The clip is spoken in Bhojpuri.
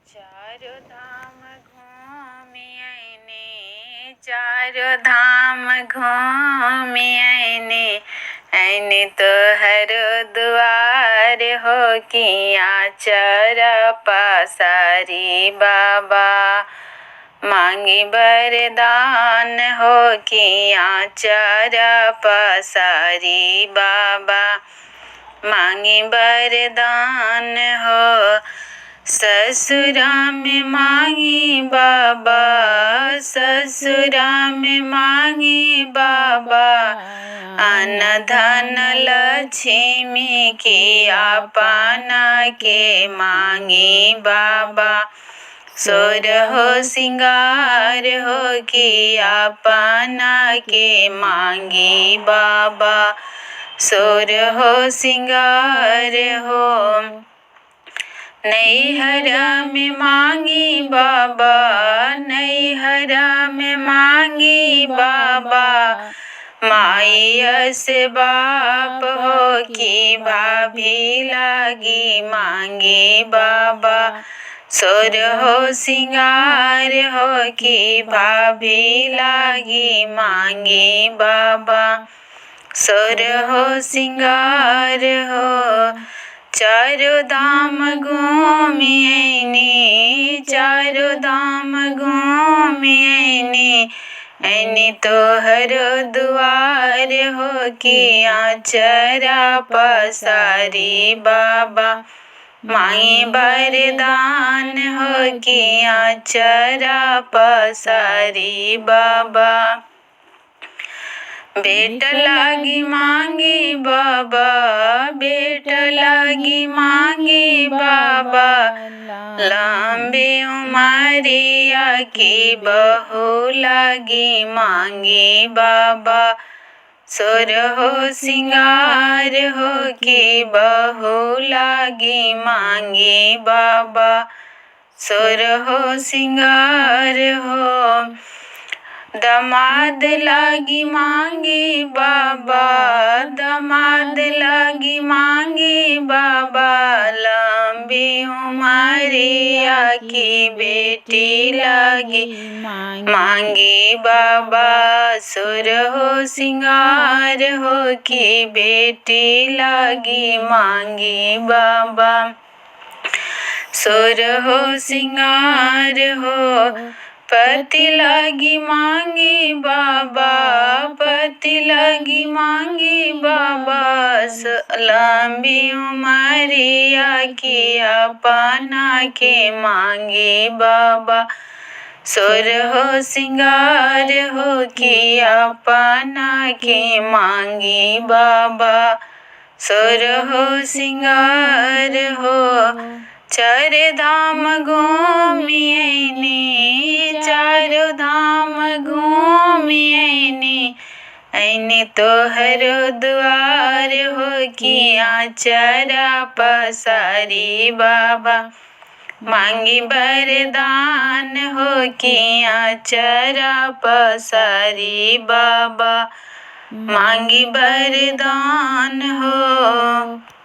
चारो धाम घूमि अइने, चारो धाम घूमि अइने तोहर दुआर हो किया चर पसारी बाबा। मांगी वरदान हो किया चर पसारी बाबा। मांगी वरदान हो ससुरा में मांगी बाबा, ससुरा में मांगी बाबा। अन्न धन लक्ष्मी की अपना के मांगी बाबा। सोर हो सिंगार हो कि अपना के मांगी बाबा। सोर हो सिंगार हो नैहरा में मांगी बाबा, नैहरा में मांगी बाबा। माई से बाप हो कि भाभी लागी मांगी बाबा। सोर हो सिंगार हो कि भाभी लागी मांगी बाबा। सोर हो सिंगार हो चारो धाम घूमि अइने, चारो धाम घूमि अइने तोहर दुआर हो किया चरा पसारी बाबा। मांगी वरदान हो किया चरा पसारी बाबा। बेटा लागी मांगी बाबा, बेटा लागी मांगी बाबा। लंबी उमरिया की बहू लागी मांगी बाबा। सोर हो सिंगार हो कि बहू लागी मांगी बाबा। सोर हो सिंगार हो दमाद लागी मांगी बाबा, दमाद लागी मांगी बाबा। लंबी उमरिया की बेटी लागी मांगी बाबा। सुर हो सिंगार हो कि बेटी लागी मांगी बाबा। सुर हो सिंगार हो पति लागी मांगी बाबा, पति लागी मांगी बाबा। लंबी उमरिया की अपना के मांगी बाबा। सुर हो सिंगार हो कि अपना के मांगी बाबा। सुर हो सिंगार हो चार धाम घूमि अइने, चारो धाम घूमि अइने तोहर दुआर हो किया चरा पसारी बाबा। मांगी वरदान हो किया चरा पसारी बाबा। मांगी वरदान हो।